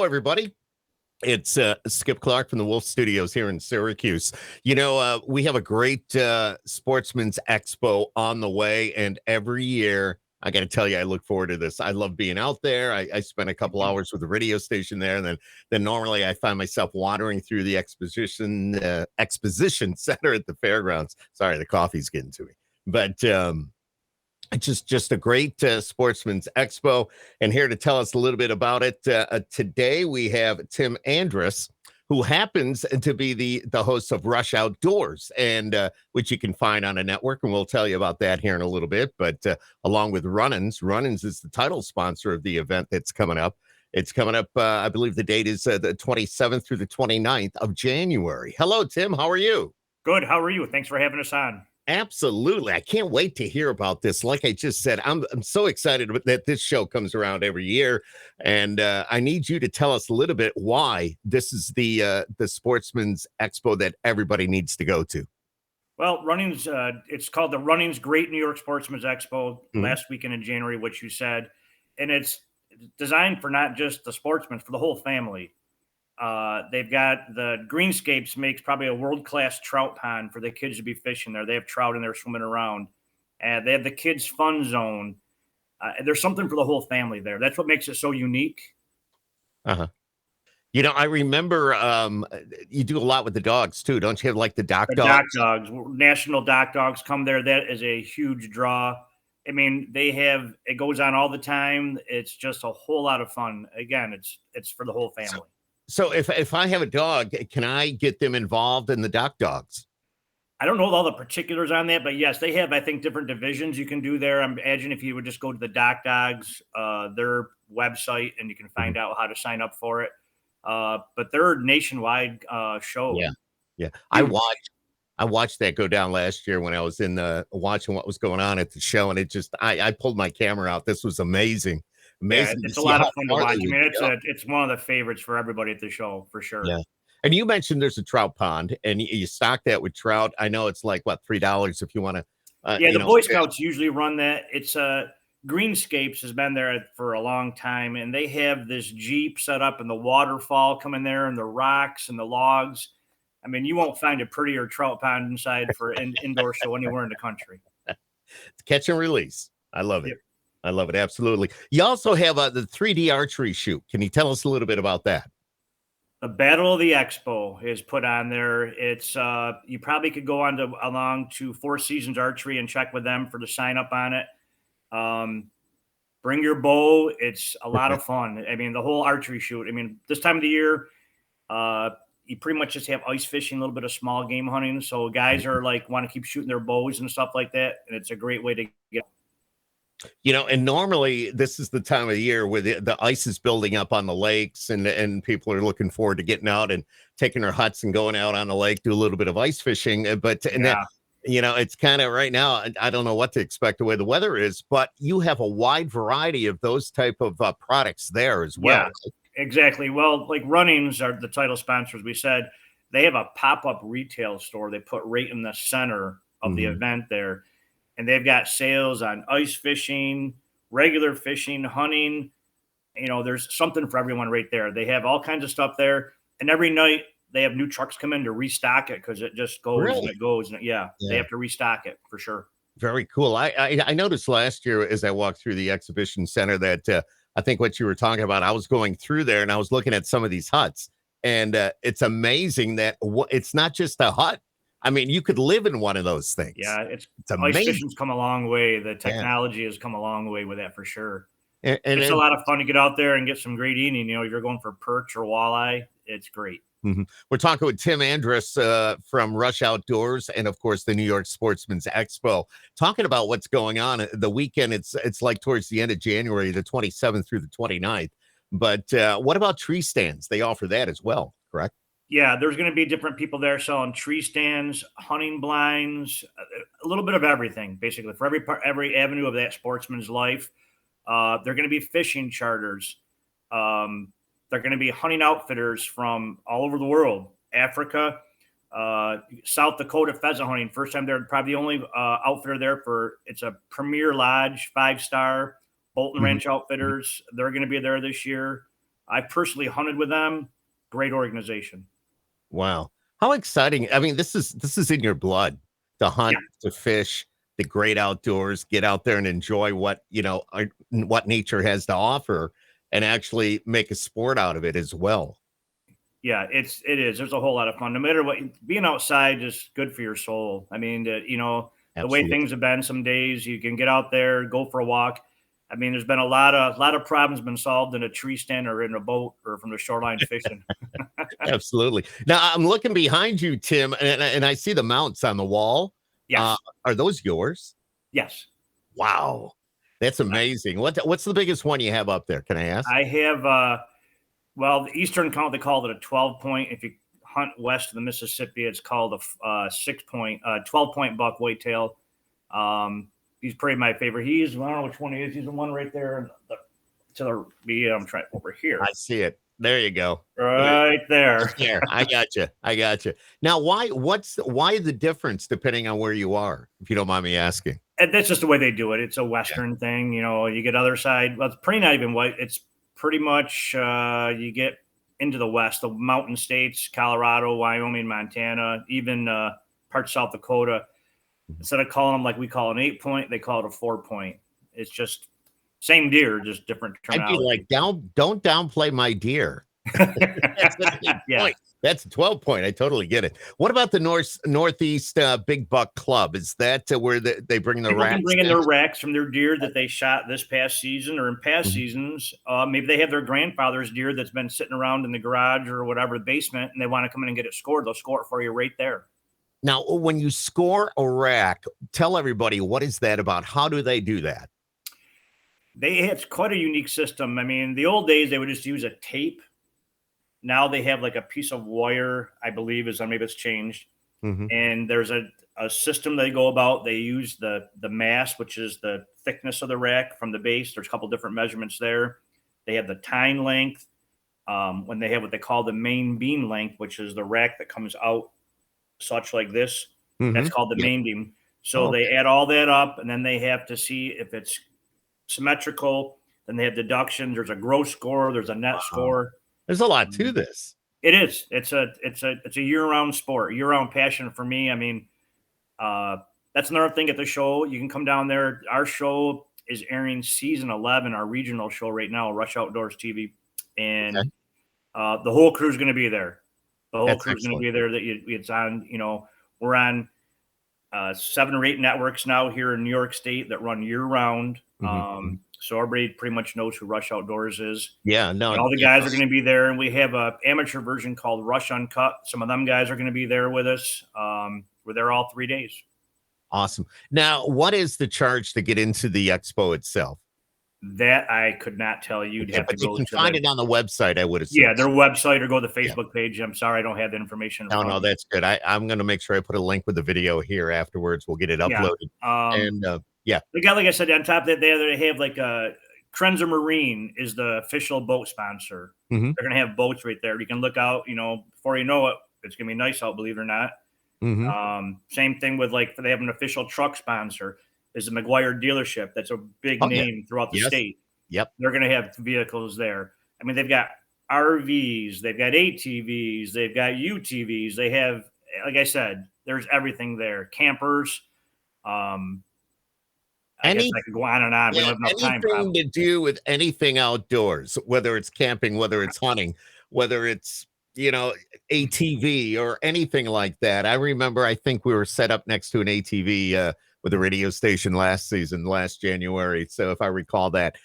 Hello, everybody. It's Skip Clark from the Wolf Studios here in Syracuse. We have a great Sportsman's Expo on the way, and every year, I got to tell you, I look forward to this. I love being out there. I spent a couple hours with the radio station there, and then normally I find myself wandering through the exposition center at the fairgrounds. Sorry, the coffee's getting to me, but it's just a great Sportsman's Expo, and here to tell us a little bit about it today we have Tim Andrus, who happens to be the host of Rush Outdoors, and which you can find on a network, and we'll tell you about that here in a little bit. But along with Runnins is the title sponsor of the event that's coming up. It's coming up, I believe the date is the 27th through the 29th of January. Hello, Tim. How are you? Good. How are you? Thanks for having us on. Absolutely. I can't wait to hear about this. Like I just said, I'm so excited that this show comes around every year. And I need you to tell us a little bit why this is the Sportsman's Expo that everybody needs to go to. Well, Runnings, it's called the Runnings Great New York Sportsman's Expo last weekend in January, which you said. And it's designed for not just the sportsmen, for the whole family. They've got the Greenscapes makes probably a world-class trout pond for the kids to be fishing there. They have trout in there swimming around. They have the kids' fun zone. There's something for the whole family there. That's what makes it so unique. Uh-huh. I remember you do a lot with the dogs too, don't you? Have like the dogs? Doc dogs, National Doc Dogs come there. That is a huge draw. I mean, it goes on all the time. It's just a whole lot of fun. Again, it's for the whole family. So if I have a dog, can I get them involved in the Doc Dogs? I don't know all the particulars on that, but yes, they have, I think, different divisions you can do there. I imagine if you would just go to the Doc Dogs, their website, and you can find out how to sign up for it. But they're a nationwide show. Yeah. I watched that go down last year when I was in watching what was going on at the show, and I pulled my camera out. This was amazing. Yeah, it's a lot of fun to watch. I mean, it's one of the favorites for everybody at the show, for sure. Yeah. And you mentioned there's a trout pond, and you stock that with trout. I know it's like, what, $3 if you want to. The Boy Scouts usually run that. It's Greenscapes has been there for a long time, and they have this Jeep set up and the waterfall coming there and the rocks and the logs. I mean, you won't find a prettier trout pond inside for an indoor show anywhere in the country. Catch and release. I love it. Yep. I love it. Absolutely. You also have the 3D archery shoot. Can you tell us a little bit about that? The Battle of the Expo is put on there. It's you probably could go along to Four Seasons Archery and check with them for the sign up on it. Bring your bow. It's a lot of fun. I mean, the whole archery shoot. I mean, this time of the year, you pretty much just have ice fishing, a little bit of small game hunting. So guys are want to keep shooting their bows and stuff like that. And it's a great way to get. And normally this is the time of the year where the ice is building up on the lakes, and people are looking forward to getting out and taking their huts and going out on the lake, do a little bit of ice fishing. But it's kind of right now, I don't know what to expect the way the weather is, but you have a wide variety of those type of products there as well. Yeah, exactly. Well, like Runnings are the title sponsors. We said they have a pop-up retail store they put right in the center of the event there. And they've got sales on ice fishing, regular fishing, hunting. There's something for everyone right there. They have all kinds of stuff there. And every night they have new trucks come in to restock it because it just goes and it goes. And they have to restock it for sure. Very cool. I noticed last year as I walked through the exhibition center that I think what you were talking about, I was going through there and I was looking at some of these huts. And it's amazing that it's not just a hut. I mean, you could live in one of those things. Yeah, it's amazing. Ice fishing's come a long way. The technology has come a long way with that for sure. And it's a lot of fun to get out there and get some great eating. If you're going for perch or walleye, it's great. Mm-hmm. We're talking with Tim Andrus from Rush Outdoors and, of course, the New York Sportsman's Expo. Talking about what's going on the weekend. It's like towards the end of January, the 27th through the 29th. But what about tree stands? They offer that as well, correct? Yeah, there's going to be different people there selling tree stands, hunting blinds, a little bit of everything, basically, for every avenue of that sportsman's life. They're going to be fishing charters. They're going to be hunting outfitters from all over the world, Africa, South Dakota pheasant hunting. First time they're probably the only outfitter there it's a Premier Lodge, 5-star Bolton Ranch Outfitters. They're going to be there this year. I personally hunted with them. Great organization. Wow. How exciting. I mean, this is in your blood to hunt, to fish, the great outdoors, get out there and enjoy what, what nature has to offer and actually make a sport out of it as well. Yeah, it is. There's a whole lot of fun. No matter what, being outside is good for your soul. I mean, the way Absolutely. things have been, some days you can get out there, go for a walk. I mean, there's been a lot of problems been solved in a tree stand or in a boat or from the shoreline fishing. Absolutely. Now I'm looking behind you, Tim, and I see the mounts on the wall. Uh, Yes, are those yours? yes. Wow. That's amazing. What's the biggest one you have up there? Can I ask? I have well, the Eastern count they call it a 12 point. If you hunt west of the Mississippi, it's called a 6 point, 12 point buck whitetail. He's pretty my favorite. I don't know which one he is. He's the one right there I'm trying over here. I see it. There you go. Right there. There. I got you. I got you. Now, why the difference depending on where you are, if you don't mind me asking? And that's just the way they do it. It's a Western thing. You get other side. Well, it's pretty not even white. It's pretty much you get into the West, the mountain states, Colorado, Wyoming, Montana, even parts of South Dakota. Instead of calling them like we call an 8 point, they call it a 4 point. It's just same deer, just different I'd be terminology. like, don't downplay my deer. That's an 8 Yeah. point. That's a 12 point. I totally get it. What about the Northeast Big Buck Club? Is that where they bring the People racks? can bring in their racks from their deer that they shot this past season or in past seasons. Maybe they have their grandfather's deer that's been sitting around in the garage or whatever basement, and they want to come in and get it scored. They'll score it for you right there. Now, when you score a rack, tell everybody, what is that about? How do they do that? It's quite a unique system. I mean, the old days they would just use a tape. Now they have like a piece of wire, I believe, maybe it's changed. And there's a system they go about. They use the mass, which is the thickness of the rack from the base. There's a couple different measurements there. They have the tine length. When they have what they call the main beam length, which is the rack that comes out such like this, that's called the main beam. So they add all that up, and then they have to see if it's symmetrical. Then they have deductions. There's a gross score. There's a net score. There's a lot to this. It is. It's a year-round sport, year-round passion for me. I mean, that's another thing at the show. You can come down there. Our show is airing season 11, our regional show right now, Rush Outdoors TV, and the whole crew's going to be there. The whole crew's going to be there. It's on. We're on 7 or 8 networks now here in New York State that run year-round. So everybody pretty much knows who Rush Outdoors is. Yeah, no. And all the guys are going to be there, and we have a amateur version called Rush Uncut. Some of them guys are going to be there with us. We're there all 3 days. Awesome. Now, what is the charge to get into the expo itself? That I could not tell you. You'd have to go you can find it on the website, I would assume. Yeah, their website or go to the Facebook page. I'm sorry, I don't have that information. No, that's good. I'm going to make sure I put a link with the video here afterwards. We'll get it uploaded. They got, like I said, on top of that, they have like Krenzer Marine is the official boat sponsor. They're going to have boats right there. You can look out, before you know it, it's going to be nice out, believe it or not. Same thing with they have an official truck sponsor is the McGuire dealership. That's a big name throughout the state. Yep. They're going to have vehicles there. I mean, they've got RVs, they've got ATVs, they've got UTVs. They have, like I said, there's everything there. Campers. I guess I could go on and on. We don't have enough time. Anything to do with anything outdoors, whether it's camping, whether it's hunting, whether it's, ATV or anything like that. I remember, I think we were set up next to an ATV with a radio station last January. So if I recall that,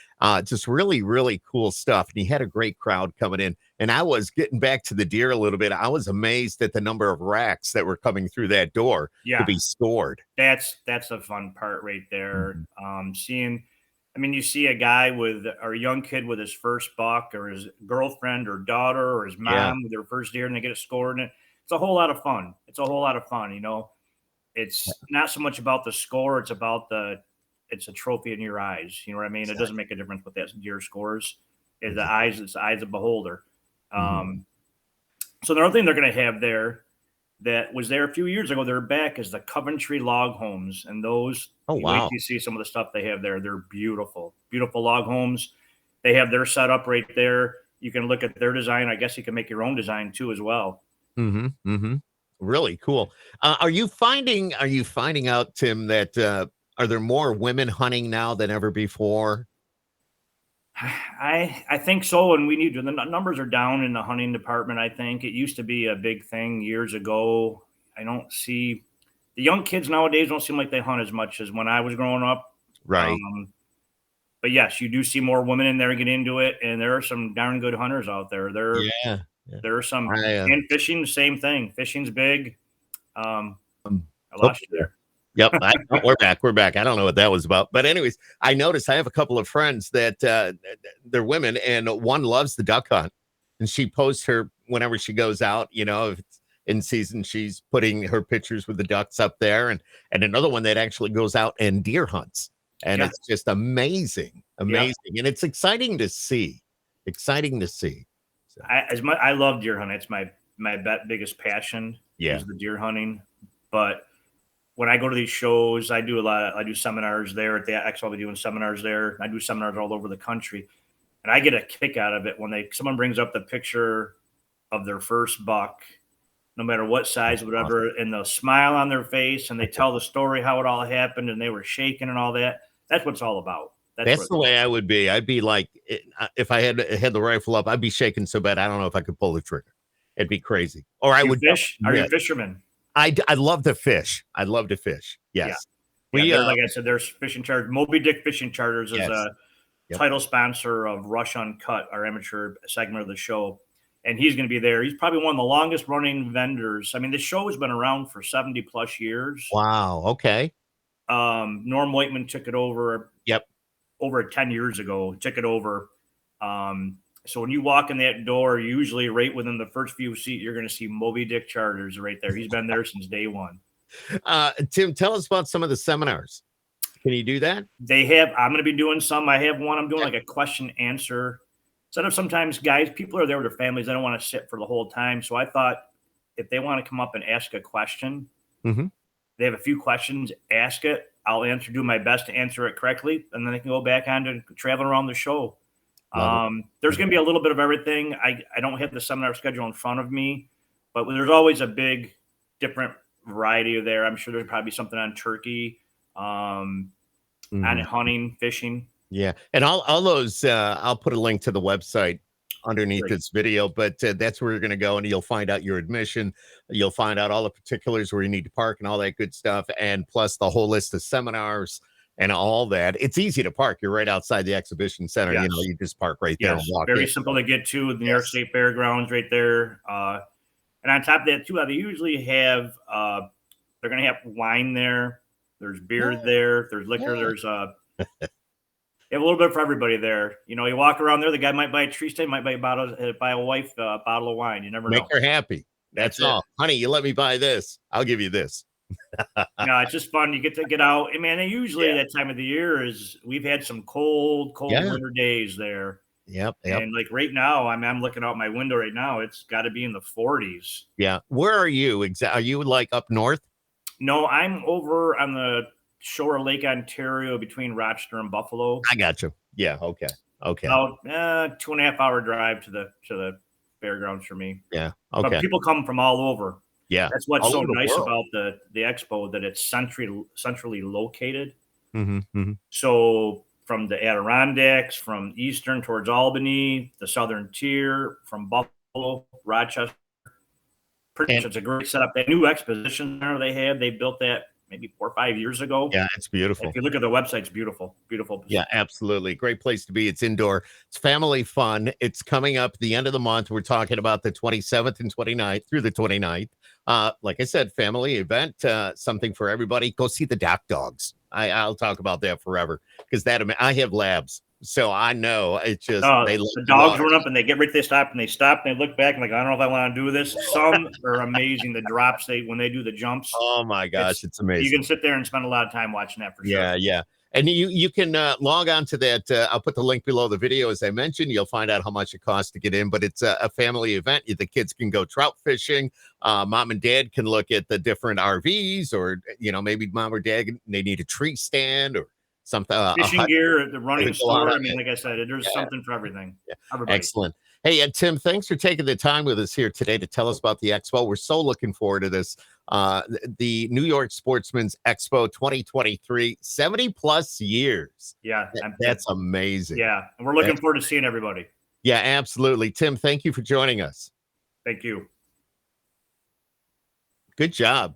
just really, really cool stuff. And he had a great crowd coming in. And I was getting back to the deer a little bit. I was amazed at the number of racks that were coming through that door to be scored. That's a fun part right there. You see a guy or a young kid with his first buck, or his girlfriend or daughter or his mom with their first deer, and they get it scored. And it's a whole lot of fun. It's not so much about the score. It's about it's a trophy in your eyes. You know what I mean? Exactly. It doesn't make a difference what that deer scores. It's the eyes of the beholder. So another thing they're going to have there that was there a few years ago, they're back, is the Coventry log homes. And those, wait to see some of the stuff they have there. They're beautiful, beautiful log homes. They have their setup right there. you can look at their design. I guess you can make your own design too as well. Mm-hmm. Mm-hmm. Really cool. Are you finding out, Tim, that are there more women hunting now than ever before? I think so, and we need to. The numbers are down in the hunting department. I think it used to be a big thing years ago. I don't see the young kids nowadays don't seem like they hunt as much as when I was growing up. Right. But yes, you do see more women in there get into it, and there are some darn good hunters out there. Yeah. Yeah. There are some, I, and fishing, same thing. Fishing's big. I oh, lost you there. yep. We're back. We're back. I don't know what that was about. But anyways, I noticed I have a couple of friends that they're women, and one loves the duck hunt. And she posts her whenever she goes out, if it's in season, she's putting her pictures with the ducks up there. And another one that actually goes out and deer hunts. And Yeah. it's just amazing. And it's exciting to see. So, I love deer hunting. It's my biggest passion is the deer hunting. But when I go to these shows, I do seminars there at the Expo. I'll be doing seminars there. I do seminars all over the country, and I get a kick out of it when someone brings up the picture of their first buck, no matter what size, whatever, and they'll smile on their face and they tell the story how it all happened and they were shaking and all that. That's what it's all about. That's the way I would be. I'd be like, if I had the rifle up, I'd be shaking so bad I don't know if I could pull the trigger. It'd be crazy. Or I would fish. Are you a fisherman? I love to fish. I love to fish. Yes. Yeah. Like I said, there's fishing charters. Moby Dick Fishing Charters is a title sponsor of Rush Uncut, our amateur segment of the show. And he's going to be there. He's probably one of the longest running vendors. I mean, the show has been around for 70 plus years. Wow. Okay. Norm Whiteman took it over. Yep. Over 10 years ago, took it over. So when you walk in that door, usually right within the first few seats, you're going to see Moby Dick Charters right there. He's been there since day one. Tim, tell us about some of the seminars. Can you do that? I'm going to be doing some. I have one. I'm doing like a question answer. Instead of sometimes people are there with their families. They don't want to sit for the whole time. So I thought if they want to come up and ask a question, they have a few questions, ask it. I'll do my best to answer it correctly. And then they can go back on to traveling around the show. There's going to be a little bit of everything. I don't have the seminar schedule in front of me, but there's always a big different variety there. I'm sure there's probably something on turkey, on hunting, fishing. Yeah. And all those, I'll put a link to the website underneath this video, but that's where you're going to go and you'll find out your admission. You'll find out all the particulars where you need to park and all that good stuff. And plus the whole list of seminars and all that. It's easy to park. You're right outside the exhibition center. Yes. You just park right there and walk very in. Simple to get to the New York State Fairgrounds right there. And on top of that too, they usually have, they're going to have wine there. There's beer there. There's liquor. There's you have a little bit for everybody there. You walk around there. The guy might buy a tree stand, might buy a wife a bottle of wine. You never know. Make her happy. That's all. Honey, you let me buy this. I'll give you this. No, it's just fun. You get to get out. And man, usually that time of the year we've had some cold winter days there. Yep. And like right now, I'm looking out my window right now. It's got to be in the 40s. Yeah. Where are you? Are you like up north? No, I'm over on the shore of Lake Ontario between Rochester and Buffalo. I got you. Yeah. Okay. About 2.5 hour drive to the fairgrounds for me. Yeah. Okay. But people come from all over. Yeah. That's what's so nice about the Expo, that it's centrally located. So from the Adirondacks, from eastern towards Albany, the southern tier, from Buffalo, Rochester. Pretty much it's a great setup. That new exposition center they built that maybe 4 or 5 years ago. Yeah, it's beautiful. If you look at the website, it's beautiful. Beautiful. Yeah, absolutely. Great place to be. It's indoor. It's family fun. It's coming up the end of the month. We're talking about the 27th and 29th through the 29th. Like I said, family event, something for everybody. Go see the dock dogs. I'll talk about that forever because I have labs. So I know it's just the dogs run up and they get ready, they stop and they look back and like, I don't know if I want to do this. Some are amazing. The drops when they do the jumps. Oh my gosh, it's amazing. You can sit there and spend a lot of time watching that for sure. Yeah. And you can log on to that. I'll put the link below the video. As I mentioned, you'll find out how much it costs to get in, but it's a family event. The kids can go trout fishing. Mom and dad can look at the different RVs, or, maybe mom or dad, they need a tree stand or something. Fishing gear at the running store. I mean, like I said, there's something for everything. Yeah. Excellent. Hey, Tim, thanks for taking the time with us here today to tell us about the Expo. We're so looking forward to this. The New York Sportsman's Expo 2023, 70 plus years. Yeah. That's amazing. Yeah. And we're looking forward to seeing everybody. Yeah, absolutely. Tim, thank you for joining us. Thank you. Good job.